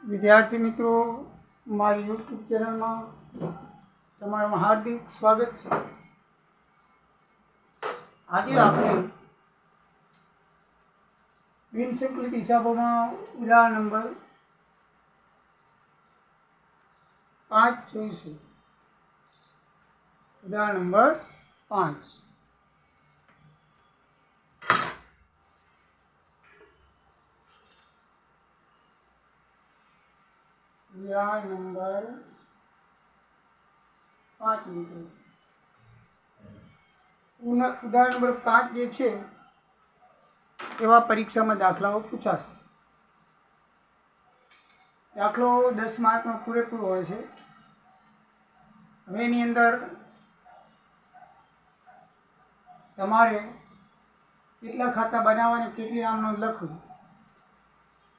વિદ્યાર્થી મિત્રો, મારી યુટ્યુબ ચેનલમાં તમારું હાર્દિક સ્વાગત છે. આજે આપણે બિનસંકલિત હિસાબોમાં ઉદાહરણ નંબર 5 જોઈશું. ઉદાહરણ નંબર 5. ઉદાહરણ નંબર 5 મિત્રો. ઉદાહરણ નંબર 5 જે છે એવા પરીક્ષામાં દાખલાઓ પૂછાશે. દાખલો 10 માર્કનો પૂરેપૂરો હોય છે. હવે એની અંદર તમારે કેટલા ખાતા બનાવવા અને કેટલી આમનોંધ લખવી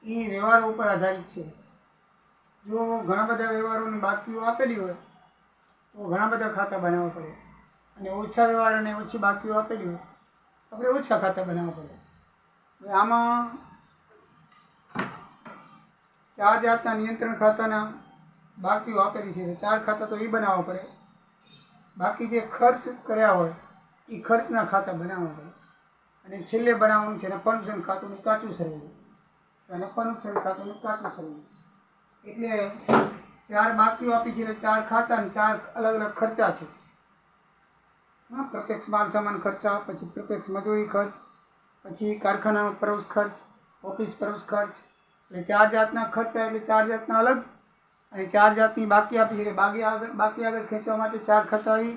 એ વ્યવહારો ઉપર આધારિત છે. જો ઘણા બધા વ્યવહારોની બાકીઓ આપેલી હોય તો ઘણા બધા ખાતા બનાવવા પડે, અને ઓછા વ્યવહાર અને ઓછી બાકીઓ આપેલી હોય તો આપણે ઓછા ખાતા બનાવવા પડે. હવે આમાં 4 જાતના નિયંત્રણ ખાતાના બાકીઓ આપેલી છે. 4 ખાતા તો એ બનાવવા પડે. બાકી જે ખર્ચ કર્યા હોય એ ખર્ચના ખાતા બનાવવા પડે. અને છેલ્લે બનાવવાનું છે નફા નુકસાન ખાતું કાચું સરવૈયું. નફા નુકસાન ખાતું કાચું સરવૈયું એટલે 4 બાકીઓ આપી છે, એટલે 4 ખાતા અને 4 અલગ અલગ ખર્ચા છે. પ્રત્યક્ષ માલ સામાન ખર્ચા, પછી પ્રત્યક્ષ મજૂરી ખર્ચ, પછી કારખાનાનો પ્રવેશ ખર્ચ, ઓફિસ પ્રવેશ ખર્ચ, એટલે 4 જાતના ખર્ચા, એટલે 4 જાતના અલગ, અને 4 જાતની બાકી આપી છે. એટલે બાકી આગળ ખેંચવા માટે 4 ખાતા એ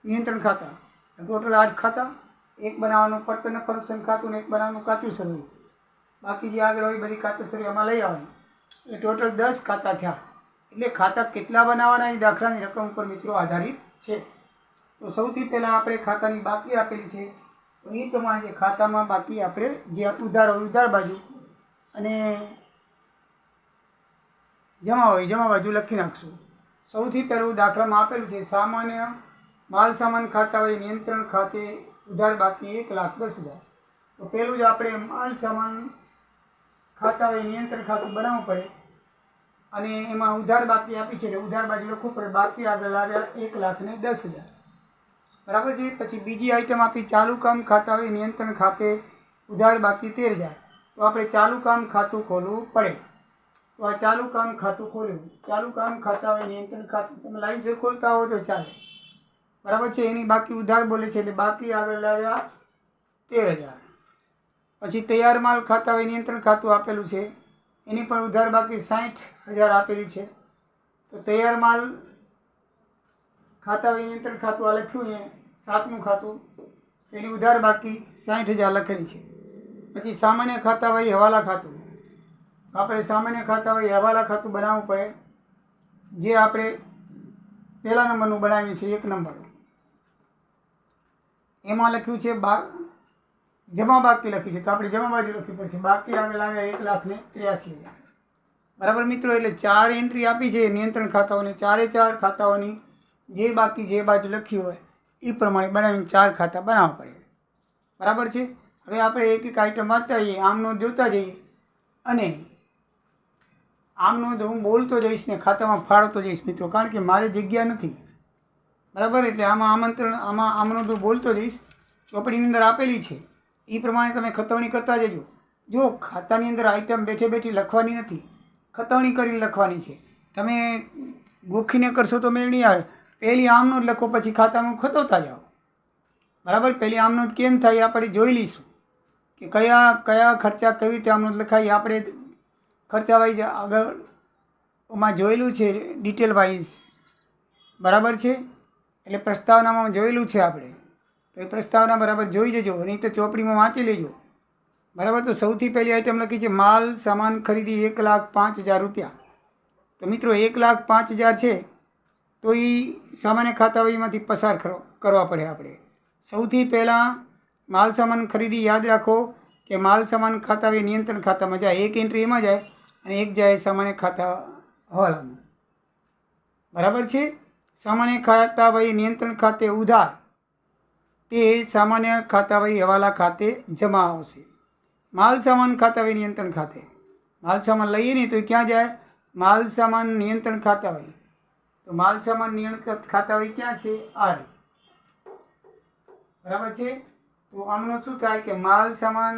નિયંત્રણ ખાતા, ટોટલ 8 ખાતા. એક બનાવવાનું પડતર નફા નુકસાન ખાતું ને એક બનાવવાનું કાચું સરવૈયું. બાકી જે આગળ હોય બધી કાચું સરવૈયું આમાં લઈ આવવાની, એટલે ટોટલ 10 ખાતા થયા. એટલે ખાતા કેટલા બનાવવાના એ દાખલાની રકમ ઉપર મિત્રો આધારિત છે. તો સૌથી પહેલાં આપણે ખાતાની બાકી આપેલી છે, તો એ પ્રમાણે જે ખાતામાં બાકી આપણે જે ઉધાર હોય ઉધાર બાજુ અને જમા હોય જમા બાજુ લખી નાખશું. સૌથી પહેલું દાખલામાં આપેલું છે સામાન્ય માલ સામાન ખાતા હોય નિયંત્રણ ખાતે ઉધાર બાકી 1,10,000. તો પહેલું જ આપણે માલ સામાન ખાતા હોય નિયંત્રણ ખાતું બનાવવું પડે, અને એમાં ઉધાર બાકી આપી છે એટલે ઉધાર બાજુ લખવું પડે. બાકી આગળ આવ્યા 1,10,000. બરાબર છે. પછી બીજી આઈટમ આપી ચાલુ કામ ખાતા હોય નિયંત્રણ ખાતે ઉધાર બાકી 13,000. તો આપણે ચાલુ કામ ખાતું ખોલવું પડે. તો આ ચાલુ કામ ખાતું ખોલ્યું. ચાલુ કામ ખાતા હોય નિયંત્રણ ખાતું તમે લાઈન ખોલતા હો તો ચાલે, બરાબર છે. એની બાકી ઉધાર બોલે છે એટલે બાકી આગળ લાવ્યા 13,000. પછી તૈયાર માલ ખાતા હોય નિયંત્રણ ખાતું આપેલું છે, એની પણ ઉધાર બાકી 60,000 આપેલી છે. તો તૈયાર માલ ખાતા હોય નિયંત્રણ ખાતું આ લખ્યું છે 7મું ખાતું, એની ઉધાર બાકી 60,000 લખેલી છે. પછી સામાન્ય ખાતા હોય હવાલા ખાતું. આપણે સામાન્ય ખાતા હોય હવાલા ખાતું બનાવવું પડે, જે આપણે પહેલા નંબરનું બનાવ્યું છે 1 નંબર. એમાં લખ્યું છે જમા બાકી લખી છે, તો આપણે જમા બાજુ લખવી પડશે. બાકી આગળ આવ્યા 1,83,000. બરાબર મિત્રો. એટલે 4 એન્ટ્રી આપી છે નિયંત્રણ ખાતાઓને. 4 ખાતાઓની જે બાકી જે બાજુ લખી હોય એ પ્રમાણે બનાવીને 4 ખાતા બનાવવા પડે. બરાબર છે. હવે આપણે એક એક આઈટમ વાંચતા જઈએ, આમનો જોતા જઈએ, અને આમનો હું બોલતો જઈશ ને ખાતામાં ફાળવતો જઈશ મિત્રો, કારણ કે મારી જગ્યા નથી. બરાબર. એટલે આમાં આમનો તો બોલતો જઈશ. ચોપડીની અંદર આપેલી છે એ પ્રમાણે તમે ખતવણી કરતા જજો. જો ખાતાની અંદર આઈટમ બેઠે બેઠી લખવાની નથી, ખતવણી કરીને લખવાની છે. તમે ગોખીને કરશો તો મેળ નહીં આવે. પહેલી આમનો જ લખો, પછી ખાતામાં ખતવતા જાઓ. બરાબર. પહેલી આમનો કેમ થાય એ આપણે જોઈ લઈશું, કે કયા ખર્ચા કેવી રીતે આમનો લખાય. આપણે ખર્ચા વાઇઝ આગળ એમાં જોયેલું છે ડિટેલ વાઇઝ. બરાબર છે. એટલે પ્રસ્તાવનામાં જોયેલું છે આપણે, તો એ પ્રસ્તાવના બરાબર જોઈ જજો, નહીં તો ચોપડીમાં વાંચી લેજો. બરાબર. તો સૌથી પહેલી આઈટમ લખી છે માલ સામાન ખરીદી 1,05,000 રૂપિયા. તો મિત્રો 1,05,000 છે, તો એ સામાન્ય ખાતાઓમાંથી પસાર કરવા પડે આપણે. સૌથી પહેલાં માલ સામાન ખરીદી યાદ રાખો કે માલ સામાન ખાતા હોય નિયંત્રણ ખાતામાં જાય. એક એન્ટ્રી એમાં જાય અને એક જાય સામાન્ય ખાતા હવાલામાં. બરાબર છે. સામાન્ય ખાતા હોય નિયંત્રણ ખાતે ઉધાર, તે સામાન્ય ખાતા હોય હવાલા ખાતે જમા આવશે. માલ સામાન ખાતા હોય નિયંત્રણ ખાતે માલ સામાન લઈએ નહીં તો એ ક્યાં જાય? માલ સામાન નિયંત્રણ ખાતા હોય, તો માલ સામાન નિયંત્રણ ખાતા હોય ક્યાં છે? આ રે. બરાબર છે. તો આમનું શું થાય કે માલ સામાન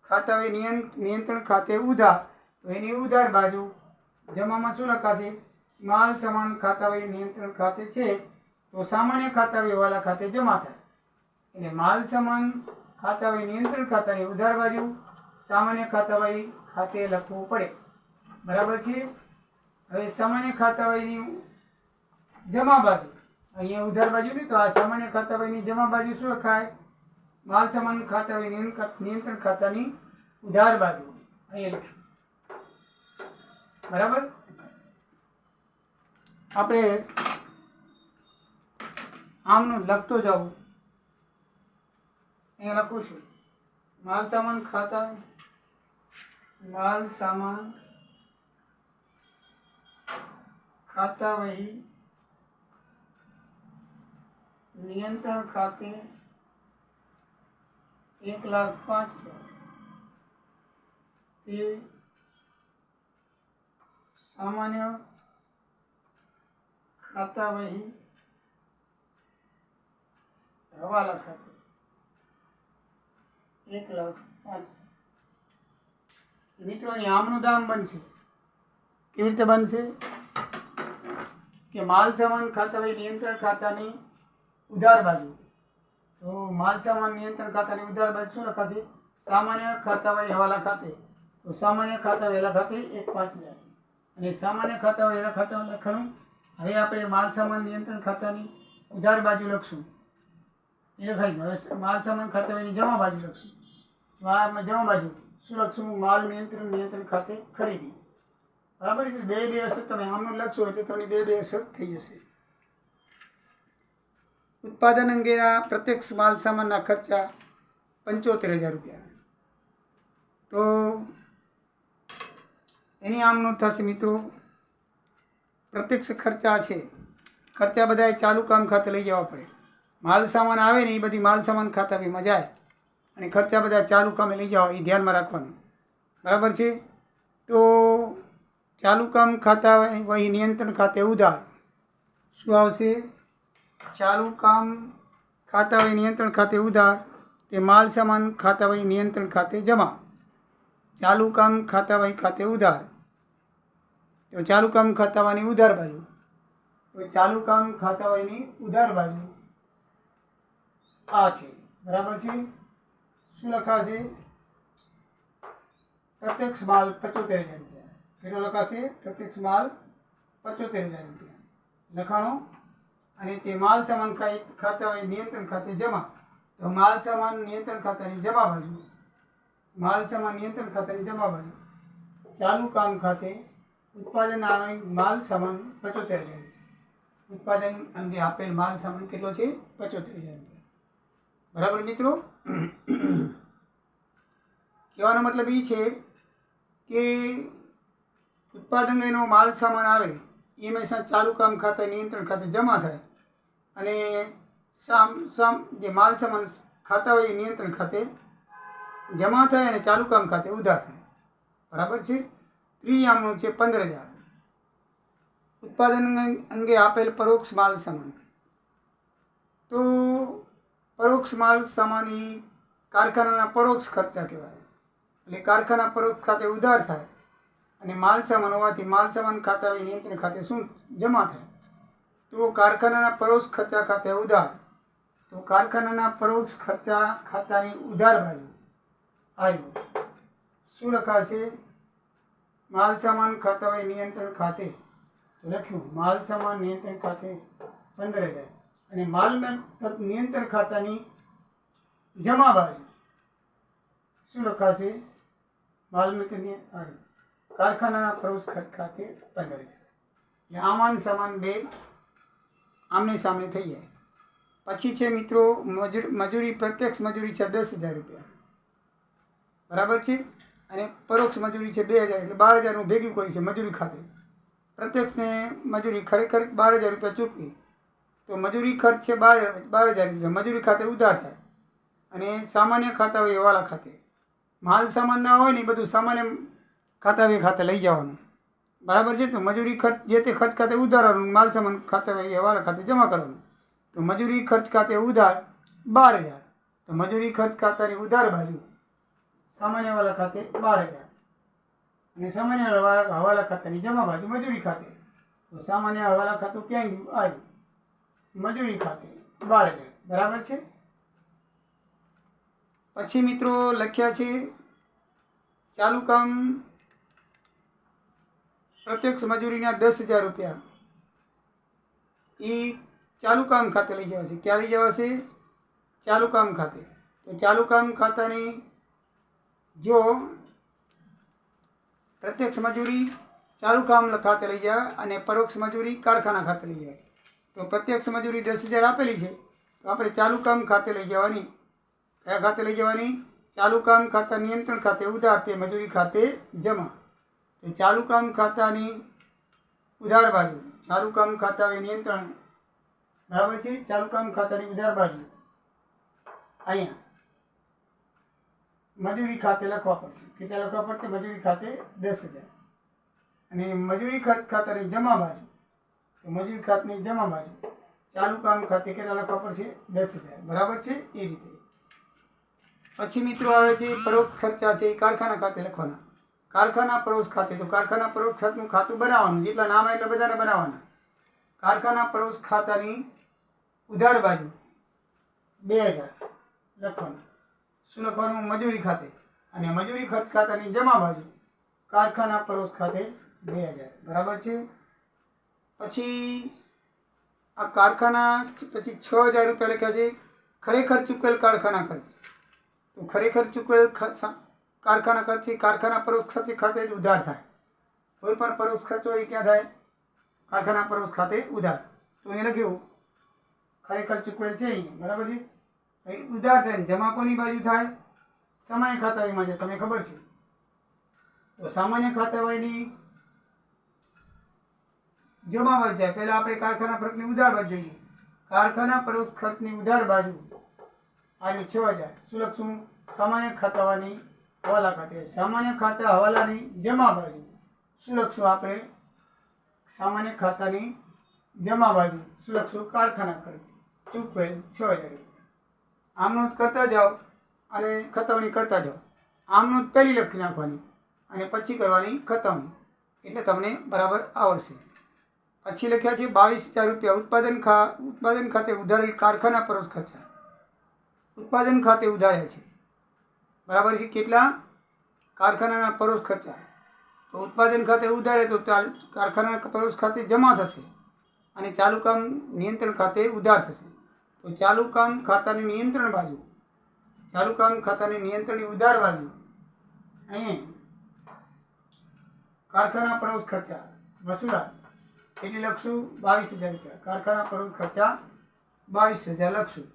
ખાતા હોય નિયંત્રણ ખાતે ઉધાર, તો એની ઉધાર બાજુ જમામાં શું લખાશે? માલ સામાન ખાતા હોય નિયંત્રણ ખાતે છે, તો સામાન્ય ખાતા હોય વાળા ખાતે જમા થાય. એટલે માલ સામાન ખાતા હોય નિયંત્રણ ખાતાની ઉધાર બાજુ સામાન્ય ખાતા હોય ખાતે લખવું પડે. બરાબર છે. હવે સામાન્ય ખાતા હોયની જમા બાજુ, અહીંયા ઉધાર બાજુ નહીં, તો આ સામાન્ય ખાતા હોયની જમા બાજુ શું લખાય? માલ સામાન ખાતા હોય નિયંત્રણ ખાતાની ઉધાર બાજુ અહીંયા લખી. બરાબર. આપણે આમનું લખતો જાઉં. અહીંયા લખું છું માલ સામાન ખાતા, માલ સામાન ખાતા વહી નિયંત્રણ ખાતે 1,05,000 તે સામાન્ય ખાતા વહી હવાલા ખાતે 1,05,000. મિત્રોની આમનું દામ બનશે. કેવી રીતે બનશે? કે માલ સામાન ખાતા હોય નિયંત્રણ ખાતાની ઉધાર બાજુ, તો માલ સામાન નિયંત્રણ ખાતાની ઉધાર બાજુ શું લખાશે? સામાન્ય ખાતા હોય હવાલા ખાતે, તો સામાન્ય ખાતા વહેલા ખાતે 1,05,000 અને સામાન્ય ખાતા વહેલા ખાતા લખવાનું. હવે આપણે માલ સામાન નિયંત્રણ ખાતાની ઉધાર બાજુ લખશું. એ લખાઈ ગયું. હવે માલ સામાન ખાતા વયની જમા બાજુ લખશું. તો આ જમા બાજુ શું લખશું? માલ નિયંત્રણ ખાતે ખરીદી. બરાબર છે. બે અસર તમે આમનું લખશો એટલે તમને બે અસર થઈ જશે. ઉત્પાદન અંગેના પ્રત્યક્ષ માલ સામાનના ખર્ચા 75,000 રૂપિયા. તો એની આમનું થશે મિત્રો પ્રત્યક્ષ ખર્ચા છે. ખર્ચા બધા ચાલુ કામ ખાતે લઈ જવા પડે. માલ સામાન આવે ને એ બધી માલ સામાન ખાતામાં જાય અને ખર્ચા બધા ચાલુ કામે લઈ જાઓ, એ ધ્યાનમાં રાખવાનું. બરાબર છે. તો ચાલુ કામ ખાતા વહી નિયંત્રણ ખાતે ઉધાર શું આવશે? ચાલુ કામ ખાતા વહી નિયંત્રણ ખાતે ઉધાર તે માલ સામાન ખાતા વહી નિયંત્રણ ખાતે જમા. ચાલુ કામ ખાતા વહી ખાતે ઉધાર, તો ચાલુ કામ ખાતા વહીની ઉધાર બાજુ, તો ચાલુ કામ ખાતા વહીની ઉધાર બાજુ આ છે. બરાબર છે. શું લખાશે? પ્રત્યક્ષ માલ 75,000 રૂપિયા. કેટલો લખાશે? પ્રત્યક્ષ માલ 75,000 રૂપિયા લખાણો. અને તે માલ સામાન ખાતા હોય નિયંત્રણ ખાતે જમા, તો માલ સામાન નિયંત્રણ ખાતાની જમા બાજુ, માલ સામાન નિયંત્રણ ખાતાની જમા બાજુ ચાલુ કામ ખાતે ઉત્પાદન આવે માલ સામાન 75,000 રૂપિયા. ઉત્પાદન અંગે આપેલ માલ સામાન કેટલો છે? 75,000 રૂપિયા. બરાબર મિત્રો. કહેવાનો મતલબ એ છે કે ઉત્પાદન અંગેનો માલ સામાન આવે એ હંમેશા ચાલુ કામ ખાતે નિયંત્રણ ખાતે જમા થાય અને જે માલ સામાન ખાતા હોય નિયંત્રણ ખાતે જમા થાય અને ચાલુ કામ ખાતે ઉધાર થાય. બરાબર છે. ત્રીજામનું છે 15,000. ઉત્પાદન અંગે આપેલ પરોક્ષ માલ સામાન. તો પરોક્ષ માલ સામાન એ કારખાનાના પરોક્ષ ખર્ચા કહેવાય. એટલે કારખાના પરોક્ષ ખાતે ઉધાર થાય અને માલ સામાન હોવાથી માલ સામાન ખાતા હોય નિયંત્રણ ખાતે શું જમા થાય? તો કારખાનાના પરોક્ષ ખર્ચા ખાતે ઉધાર, તો કારખાનાના પરોક્ષ ખર્ચા ખાતાની ઉધાર બાજુ આવ્યું શું લખાશે? માલ સામાન ખાતા હોય નિયંત્રણ ખાતે, તો લખ્યું માલ સામાન નિયંત્રણ ખાતે 15,000 અને માલ નિયંત્રણ ખાતાની જમા બાજુ શું લખાશે? માલ કારખાનાના પરોક્ષ ખર્ચ ખાતે 15,000. એટલે આમાન સામાન બે આમને સામને થઈ જાય. પછી છે મિત્રો મજૂરી. પ્રત્યક્ષ મજૂરી છે 10,000 રૂપિયા. બરાબર છે. અને પરોક્ષ મજૂરી છે 2,000, એટલે 12,000 ભેગું કર્યું છે મજૂરી ખાતે. પ્રત્યક્ષને મજૂરી ખરેખર 12,000 રૂપિયા ચૂકવી, તો મજૂરી ખર્ચ છે 12,000 રૂપિયા મજૂરી ખાતે ઉધાર થાય અને સામાન્ય ખાતા હોય વાલા ખાતે. માલ સામાન ના હોય ને બધું સામાન્ય ખાતા ખાતે લઈ જવાનું. બરાબર છે. તો મજૂરી ખર્ચ જે તે ખર્ચ ખાતે ઉધારવાનું, માલ સામાન ખાતે એ હવાલા ખાતે જમા કરવાનું. તો મજૂરી ખર્ચ ખાતે ઉધાર 12,000. તો મજૂરી ખર્ચ ખાતાની ઉધાર બાજુ સામાન્ય હવાલા ખાતે 12,000 અને સામાન્ય હવાલા ખાતાની જમા બાજુ મજૂરી ખાતે. તો સામાન્ય હવાલા ખાતું ક્યાં ગયું? આવ્યું મજૂરી ખાતે 12,000. બરાબર છે. પછી મિત્રો લખ્યા છે ચાલુ કામ પ્રત્યક્ષ મજૂરીના 10,000 રૂપિયા એ ચાલુ કામ ખાતે લઈ જવાશે. ક્યાં લઈ જવાશે? ચાલુ કામ ખાતે. તો ચાલુ કામ ખાતાની જો પ્રત્યક્ષ મજૂરી ચાલુ કામ ખાતે લઈ જાય અને પરોક્ષ મજૂરી કારખાના ખાતે લઈ જાય. તો પ્રત્યક્ષ મજૂરી 10,000 આપેલી છે, તો આપણે ચાલુ કામ ખાતે લઈ જવાની. કયા ખાતે લઈ જવાની? ચાલુ કામ ખાતા નિયંત્રણ ખાતે ઉધાર, તે મજૂરી ખાતે જમા. તો ચાલુ કામ ખાતાની ઉધાર બાજુ ચાલુ કામ ખાતા નિયંત્રણ, બરાબર છે. ચાલુ કામ ખાતાની ઉધાર બાજુ અહીંયા મજૂરી ખાતે લખવા પડશે. કેટલા લખવા પડશે? મજૂરી ખાતે 10,000. અને મજૂરી ખાતાની જમા બાજુ, તો મજૂરી ખાતાની જમા બાજુ ચાલુ કામ ખાતે કેટલા લખવા પડશે? 10,000. બરાબર છે. એ રીતે પછી મિત્રો આવે છે પરોક્ષ ખર્ચા છે એ કારખાના ખાતે લખવાના. કારખાના પરોક્ષ ખાતે, તો કારખાના પરોક્ષ ખાતાનું ખાતું બનાવવાનું, જેટલા નામ એટલા બધાને બનાવવાના. કારખાના પરોક્ષ ખાતાની ઉધાર બાજુ 2,000 લખવાનું. શું લખવાનું? મજૂરી ખાતે. અને મજૂરી ખર્ચ ખાતાની જમા બાજુ કારખાના પરોક્ષ ખાતે 2,000. બરાબર છે. પછી આ કારખાના પછી 6,000 રૂપિયા લખ્યા છે ખરેખર ચૂકવેલ કારખાના ખર્ચ. તો ખરેખર ચૂકવેલ કારખાના ખર્ચ કારખાના પરોક્ષ ખર્ચ ખાતે જ ઉધાર થાય. કોઈ પણ પરોક્ષ ખર્ચ હોય ક્યાં થાય? કારખાના પરોક્ષ ખાતે ઉધાર. તો એ લખ્યું ખરેખર ચૂકવેલ છે અહીં. બરાબર છે. ઉધાર થાય. જમા કોની બાજુ થાય? સામાન્ય ખાતાવાળીમાં છે, તમને ખબર છે. તો સામાન્ય ખાતાવાળીની જમા બાજુ જાય. પહેલાં આપણે કારખાના ખર્ચની ઉધાર બાજુ જોઈએ. કારખાના પરોક્ષ ખર્ચની ઉધાર બાજુ આવ્યું 6,000. શું લખશું? સામાન્ય ખાતાવાળાની હવાલા ખાતે. સામાન્ય ખાતા હવાલાની જમા બાજુ શું લખશું આપણે? સામાન્ય ખાતાની જમા બાજુ શું લખશું? કારખાના ખર્ચ ચૂકવેલ 6,000 રૂપિયા. આમ નોંધ કરતા જાઓ અને ખતવણી કરતા જાઓ. આમ નોંધ પહેલી લખી નાખવાની અને પછી કરવાની ખતવણી, એટલે તમને બરાબર આવડશે. પછી લખ્યા છે 22,000 રૂપિયા ઉત્પાદન ખાતે ઉધારેલ કારખાના પરોક્ષ ખર્ચા. ઉત્પાદન ખાતે ઉધાર્યા છે. બરાબર છે. કેટલા? કારખાનાના પરોક્ષ ખર્ચા. તો ઉત્પાદન ખાતે ઉધારે તો કારખાના પરોક્ષ ખાતે જમા થશે અને ચાલુ કામ નિયંત્રણ ખાતે ઉધાર થશે. તો ચાલુ કામ ખાતાની નિયંત્રણ બાજુ, ચાલુ કામ ખાતાની નિયંત્રણની ઉધાર બાજુ અહીંયા કારખાના પરોક્ષ ખર્ચા વસૂલાત એટલે લખશું 22,000 રૂપિયા. કારખાના પરોક્ષ ખર્ચા 22,000 લખશું.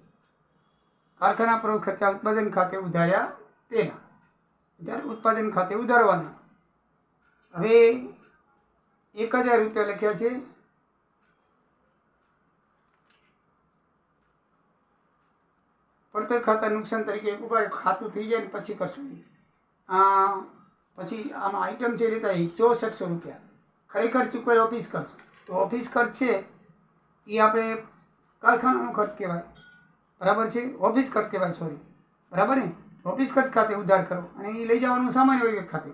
કારખાના પરોક્ષ ખર્ચા ઉત્પાદન ખાતે ઉધાર્યા તેના ઉત્પાદન ખાતે ઉધારવાના. હવે 1,000 રૂપિયા લખ્યા છે પડતર ખાતા નુકસાન તરીકે ઉભા ખાતું થઈ જાય ને પછી કરશું. પછી આમાં આઈટમ છે લેતા 6400 રૂપિયા ખરેખર ચૂકવેલ ઓફિસ ખર્ચ. તો ઓફિસ ખર્ચ છે એ આપણે કારખાનાનો ખર્ચ કહેવાય. બરાબર છે. ઓફિસ ખર્ચ કહેવાય, સોરી. બરાબર ને? ઓફિસ ખર્ચ ખાતે ઉધાર કરો અને એ લઈ જવાનું સામાન્ય વહીવટ ખાતે.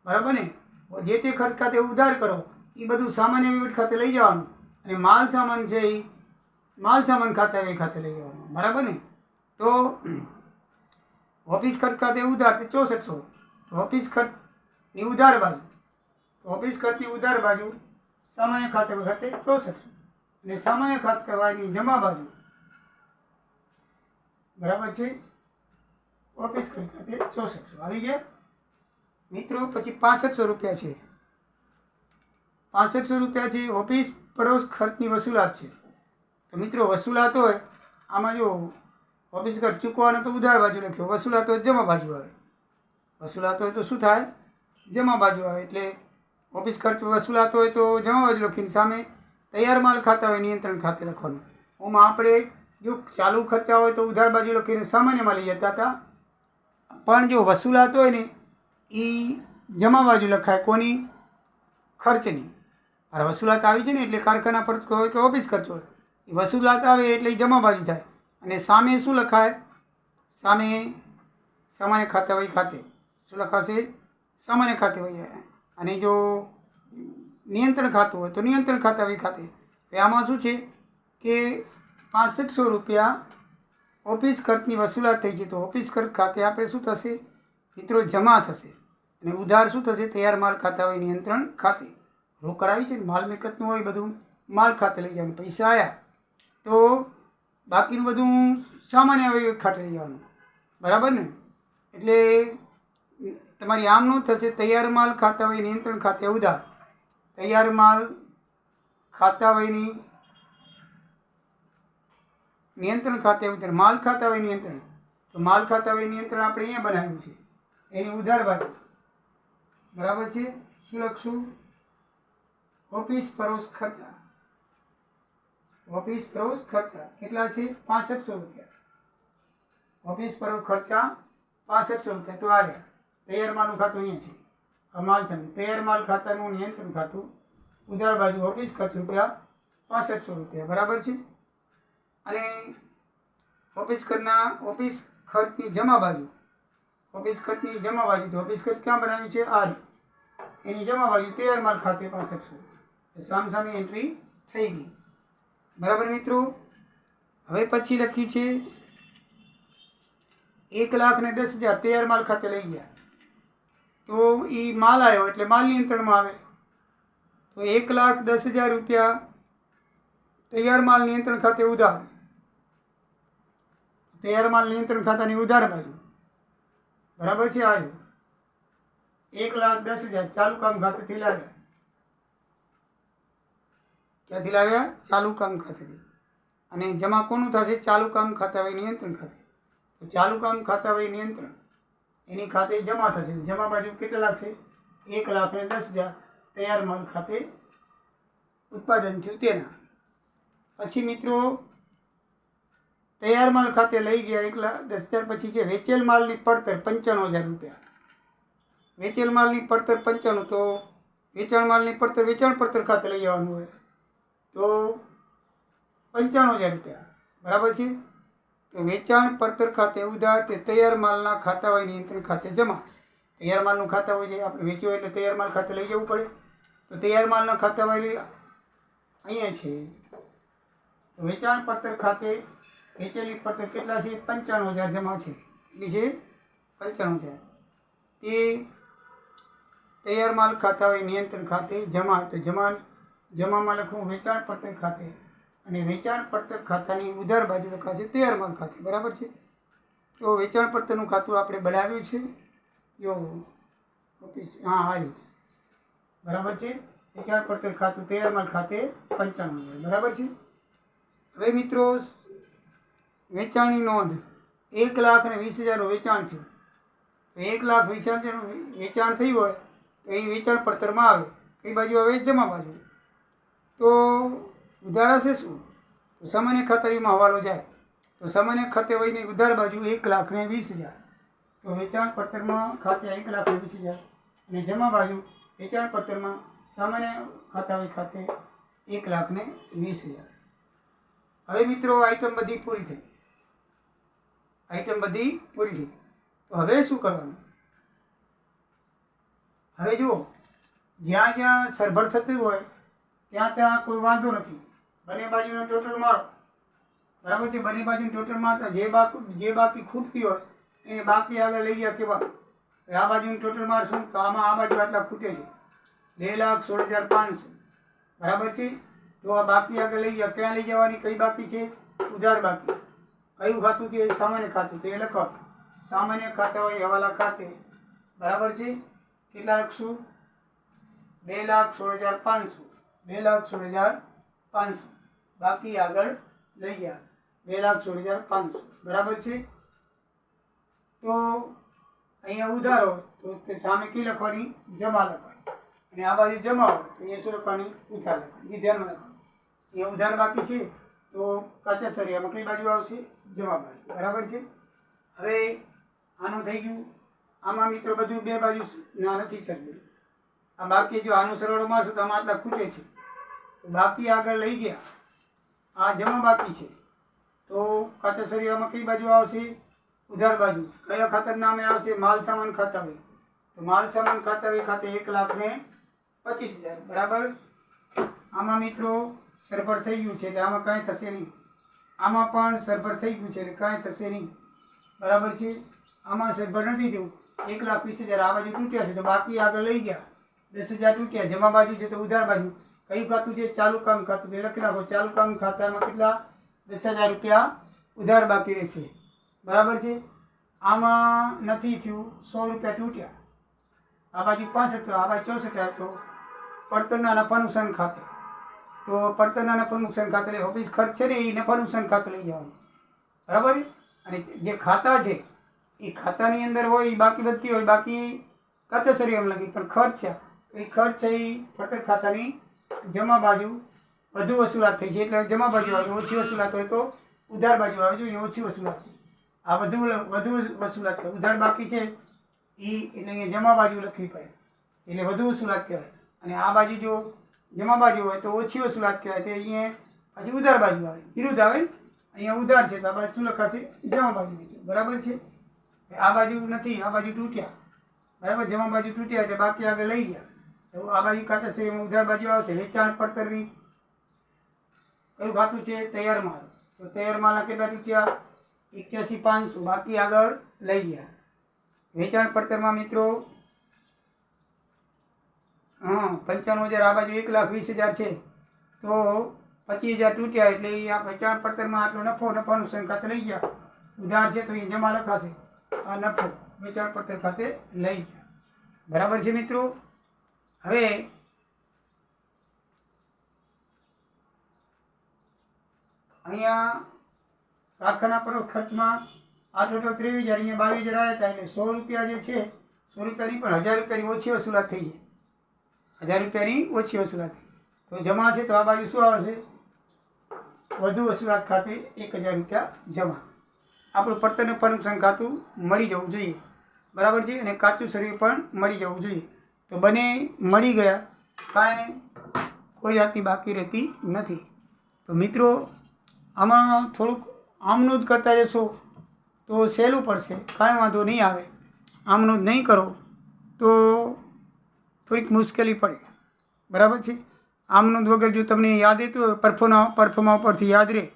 બરાબર ને? જે તે ખર્ચ ખાતે ઉધાર કરો એ બધું સામાન્ય વહીવટ ખાતે લઈ જવાનું અને માલ સામાન છે એ માલ સામાન ખાતે લઈ જવાનું. બરાબર ને? તો ઓફિસ ખર્ચ ખાતે ઉધાર તે 6400. તો ઓફિસ ખર્ચની ઉધાર બાજુ, ઓફિસ ખર્ચની ઉધાર બાજુ સામાન્ય ખાતે 6400 અને સામાન્ય ખાતાની જમા બાજુ, બરાબર છે, ઓફિસ ખર્ચ ખાતે 6400 આવી ગયા મિત્રો. પછી 6500 રૂપિયા છે. 6500 રૂપિયા છે ઓફિસ પરોક્ષ ખર્ચની વસૂલાત છે. તો મિત્રો વસૂલાત હોય આમાં જો ઓફિસ ખર્ચ ચૂકવાનો તો ઉધાર બાજુ લખ્યો, વસૂલાત હોય જમા બાજુ આવે. વસૂલાત હોય તો શું થાય? જમા બાજુ આવે. એટલે ઓફિસ ખર્ચ વસૂલાત હોય તો જમા બાજુ લખીને સામે તૈયાર માલ ખાતા હોય નિયંત્રણ ખાતે લખવાનું. ઓમાં આપણે જો ચાલુ ખર્ચા હોય તો ઉધાર બાજુ લખીને સામાન્યમાં લઈ જતા હતા, પણ જો વસૂલાત હોય ને એ જમા બાજુ લખાય. કોની? ખર્ચની. આ વસૂલાત આવી છે ને એટલે કારખાના પર હોય કે ઓફિસ ખર્ચ હોય, એ વસૂલાત આવે એટલે એ જમા બાજુ થાય. અને સામે શું લખાય? સામે સામાન્ય ખાતાવહી ખાતે શું લખાશે? સામાન્ય ખાતાવહી. અને જો નિયંત્રણ ખાતું હોય તો નિયંત્રણ ખાતાવહી ખાતે. આમાં શું છે કે 6500 રૂપિયા ઓફિસ ખર્ચની વસૂલાત થઈ છે, તો ઓફિસ ખર્ચ ખાતે આપણે શું થશે મિત્રો? જમા થશે. અને ઉધાર શું થશે? તૈયાર માલ ખાતાવહી નિયંત્રણ ખાતે. રોકડ આવી છે ને, માલ મિલકતનું હોય બધું માલ ખાતે લઈ જવાનું. પૈસા આવ્યા તો બાકીનું બધું સામાન્ય આવક ખાતે લઈ જવાનું. બરાબર ને? એટલે તમારી આમ નું થશે તૈયાર માલ ખાતાવહી નિયંત્રણ ખાતે ઉધાર. તૈયાર માલ ખાતાવહીની નિયંત્રણ ખાતે ઉધાર. માલ ખાતાવહી નિયંત્રણ, તો માલ ખાતાવહી નિયંત્રણ આપણે અહીંયા બનાવ્યું છે, એની ઉધાર બાજુ. બરાબર છે? શું લખશું? ઓફિસ પરોસ ખર્ચા. ઓફિસ પરોસ ખર્ચા કેટલા છે? 6500 રૂપિયા. ઓફિસ પરોસ ખર્ચા 6500 રૂપિયા. તો આ રહ્યા તૈયાર માલનું ખાતું અહીંયા છે. આ માલ છે. તૈયાર માલ ખાતાનું નિયંત્રણ ખાતું ઉધાર બાજુ ઓફિસ ખર્ચ રૂપિયા 6500 રૂપિયા. બરાબર છે? અને ઓફિસ ખર્ચની જમા બાજુ. ઓફિસ ખર્ચની જમા બાજુ, તો ઓફિસ ખર્ચ ક્યાં બનાવ્યું છે? આ એની જમા બાજુ તૈયાર માલ ખાતે 6500. સામસામે એન્ટ્રી થઈ ગઈ. બરાબર મિત્રો? હવે પછી લખ્યું છે 1,10,000 તૈયાર માલ ખાતે લઈ ગયા. તો એ માલ આવ્યો એટલે માલ નિયંત્રણમાં આવે. તો 1,10,000 રૂપિયા તૈયાર માલ નિયંત્રણ ખાતે ઉધાર. તૈયાર માલ નિયંત્રણ ખાતાની ઉધાર બાજુ. બરાબર છે? આવ્યું 1,10,000 ચાલુ કામ ખાતેથી લાવ્યા. ક્યાંથી લાવ્યા? ચાલુ કામ ખાતેથી. અને જમા કોનું થશે? ચાલુ કામ ખાતાવહી નિયંત્રણ ખાતે. તો ચાલુ કામ ખાતાવહી નિયંત્રણ એની ખાતે જમા થશે. જમા બાજુ કેટલા લાગશે? 1,10,000 તૈયાર માલ ખાતે ઉત્પાદન થયું તેના. પછી મિત્રો તૈયાર માલ ખાતે લઈ ગયા 1,10,000. પછી છે વેચેલ માલની પડતર 95,000 રૂપિયા. વેચેલ માલની પડતર 95. તો વેચાણ માલની પડતર વેચાણ પડતર ખાતે લઈ જવાનું હોય તો 95,000 રૂપિયા. બરાબર છે? તો વેચાણ પડતર ખાતે ઉધાર તે તૈયાર માલના ખાતાવહી નિયંત્રણ ખાતે જમા. તૈયાર માલનું ખાતા હોય છે, આપણે વેચ્યું એટલે તૈયાર માલ ખાતે લઈ જવું પડે. તો તૈયાર માલના ખાતાવહી અહીંયા છે. તો વેચાણ પડતર ખાતે વેચેલી પડતર કેટલા છે? 95,000 જમા છે. એટલી છે 95,000. તે તૈયાર માલ ખાતાવહી નિયંત્રણ ખાતે જમા. તો જમામાં લખવું વેચાણ પડતર ખાતે, અને વેચાણ પડતર ખાતાની ઉધાર બાજુ લખાશે તૈયાર માલ ખાતે. બરાબર છે? તો વેચાણ પડતરનું ખાતું આપણે બનાવ્યું છે. જો ઓફિસ આવ્યું. બરાબર છે? વેચાણ પડતર ખાતું તૈયાર માલ ખાતે 95,000. બરાબર છે? હવે મિત્રો વેચાણની નોંધ 1,20,000 વેચાણ થયું. 1,20,000 વેચાણ થયું હોય તો એ વેચાણ પડતરમાં આવે. કઈ બાજુ આવે? જમા બાજુ. તો ઉધાર હશે શું? તો સામાન્ય ખાતાવહીમાં હવાલો જાય. તો સામાન્ય ખાતાવહીની ઉધાર બાજુ 1,20,000. તો વેચાણ પડતરમાં ખાતે 1,20,000 અને જમા બાજુ વેચાણ પડતરમાં સામાન્ય ખાતાવહી ખાતે 1,20,000. હવે મિત્રો આઈટમ બધી પૂરી થઈ. તો હવે શું કરવાનું? હવે જુઓ, જ્યાં જ્યાં સરભર થતું હોય ત્યાં કોઈ વાંધો નથી. બંને બાજુનો ટોટલ મારો. બરાબર છે? બંને બાજુનું ટોટલ મારતા જે બાકી ખૂટતી હોય એને બાકી આગળ લઈ ગયા કેવા? આ બાજુનું ટોટલ મારશું તો આમાં આ બાજુ આટલા ખૂટે છે 2,16,500. બરાબર છે? તો આ બાકી આગળ લઈ ગયા. ક્યાં લઈ જવાની? કઈ બાકી છે? ઉધાર બાકી. કયું ખાતું છે? સામાન્ય ખાતું. તો એ લખો સામાન્ય ખાતાવહી હવાલા ખાતે. બરાબર છે? કેટલા લખશું? 2,16,500. 2,16,500 બાકી આગળ લઈ ગયા 2,16,500. બરાબર છે? તો અહીંયા ઉધાર હોય તો તે સામે કી લખવાની? જમા લખવાની. અને આ બાજુ જમા હોય તો એ શું લખવાની? ઉધાર લખવાની. એ ધ્યાનમાં લખવાનું. એ ઉધાર બાકી છે તો કાચા સરિયામાં કઈ બાજુ આવશે? જમા બાજુ. બરાબર છે? હવે આનું થઈ ગયું. આમાં મિત્રો બધું બે બાજુ ના નથી સરખું. આ બાકી જો આનો સરવાળો મારશો તો આમાં આટલા ખૂટે છે, તો બાકી આગળ લઈ ગયા. આ જમા બાકી છે, તો કાચા સરિયામાં કઈ બાજુ આવશે? ઉધાર બાજુ. કયા ખાતર નામે આવશે? માલ સામાન ખાતા હોય. તો માલ સામાન ખાતા હોય ખાતે 1,25,000. બરાબર. આમાં મિત્રો સરભર થઈ ગયું છે એટલે આમાં કાંઈ થશે નહીં. આમાં પણ સરભર થઈ ગયું છે એટલે કાંઈ થશે નહીં. બરાબર છે. આમાં સરભર નથી થયું. 1,20,000 આ બાજુ તૂટ્યા છે તો બાકી આગળ લઈ ગયા. 10,000 તૂટ્યા. જમા બાજુ છે તો ઉધાર બાજુ. કયું ખાતું છે? ચાલુ કામ ખાતું. તો લખી નાખો ચાલુ કામ ખાતામાં કેટલા? 10,000 રૂપિયા ઉધાર બાકી રહેશે. બરાબર છે. આમાં નથી થયું. 100 રૂપિયા તૂટ્યા. આ બાજુ 65, આ બાજુ 64 તો પડતરના નફા નુકસાન ખાતે. તો પડતરના નફા નુકસાન ખાતે ઓફિસ ખર્ચ છે ને એ નફા નુકસાન ખાતે લઈ જવાનું. બરાબર. અને જે ખાતા છે એ ખાતાની અંદર હોય, બાકી વધતી હોય, બાકી કાચા સરિયામાં લગી પણ ખર્ચ છે એ ખર્ચ છે એ પડતર ખાતાની જમા બાજુ વધુ વસૂલાત થઈ છે એટલે જમા બાજુ આવે. ઓછી વસૂલાત હોય તો ઉધાર બાજુ આવે. જો એ ઓછી વસૂલાત છે. આ વધુ વસૂલાત કહેવાય. ઉધાર બાકી છે એ એટલે અહીંયા જમા બાજુ લખવી પડે એટલે વધુ વસૂલાત કહેવાય. અને આ બાજુ જો જમા બાજુ હોય તો ઓછી વસૂલાત કહેવાય. તો અહીંયા પછી ઉધાર બાજુ આવે, વિરુદ્ધ આવે. અહીંયા ઉધાર છે તો આ બાજુ શું લખાશે? જમા બાજુ. બરાબર છે. આ બાજુ નથી, આ બાજુ તૂટ્યા. બરાબર. જમા બાજુ તૂટ્યા એટલે બાકી આગળ લઈ ગયા. તો આ બાજુ કાચા સરિયામાં ઉધાર બાજુ આવશે. વેચાણ પડતરની કયું ખાતું છે? તૈયાર માલ. તો તૈયાર માલના કેટલા તૂટ્યા? 81,500. બાકી આગળ લઈ ગયા. વેચાણ પડતરમાં મિત્રો 95,000. આ બાજુ 1,20,000 છે તો 25,000 તૂટ્યા એટલે આ વેચાણ પડતરમાં આટલો નફા નુકસાન ખાતે લઈ ગયા. ઉધાર છે તો એ જમા લખાશે. આ નફો વેચાણ પડતર ખાતે લઈ ગયા. બરાબર છે મિત્રો. હવે અહીંયા કારખાના પર ખર્ચમાં આ ટોટલ 23,000, અહીંયા 22,000 આવ્યા હતા એટલે 100 રૂપિયા જે છે 100 રૂપિયાની પણ 1,000 રૂપિયાની ઓછી વસૂલાત થઈ છે. 1,000 રૂપિયાની ઓછી વસૂલાત થઈ. તો જમા છે તો આ બાજુ શું આવશે? વધુ વસૂલાત ખાતે 1,000 રૂપિયા જમા. આપણું પડતરનું પરનુકસાન ખાતું મળી જવું જોઈએ. બરાબર છે. અને કાચું સરિયું પણ મળી જવું જોઈએ. તો બંને મળી ગયા. કાંઈ કોઈ જાતની બાકી રહેતી નથી. તો મિત્રો આમાં થોડુંક આમનું જ કરતા જશો તો સહેલું પડશે. કાંઈ વાંધો નહીં આવે. આમનું જ નહીં કરો તો થોડીક મુશ્કેલી પડે. બરાબર છે. આમનું જ વગર જો તમને યાદ રહેતું હોય પરફોર્મા ઉપરથી યાદ રહે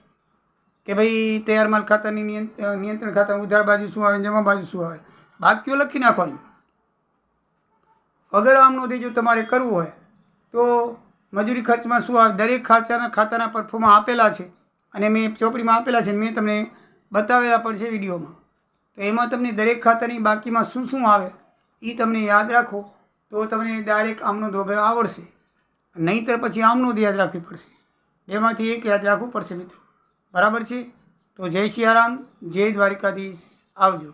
કે ભાઈ તૈયાર માલ ખાતાની નિયંત્રણ ખાતા ઉધાર બાજુ શું આવે, જમા બાજુ શું આવે, બાકીઓ લખી નાખવાની. વગર આમનું જો તમારે કરવું હોય તો મજૂરી ખર્ચમાં શું આવે? દરેક ખાતાના પરફોર્મા આપેલા છે અને મેં ચોપડીમાં આપેલા છે. મેં તમને બતાવેલા પણ છે વિડીયોમાં. તો એમાં તમને દરેક ખાતાની બાકીમાં શું શું આવે એ તમને યાદ રાખો તો તમને ડાયરેક્ટ આમનોંધ વગર આવડશે. નહીંતર પછી આમનોંધ યાદ રાખવી પડશે. બેમાંથી એક યાદ રાખવું પડશે મિત્રો. બરાબર છે. તો જય સિયારામ, જય દ્વારિકાધીશ. આવજો.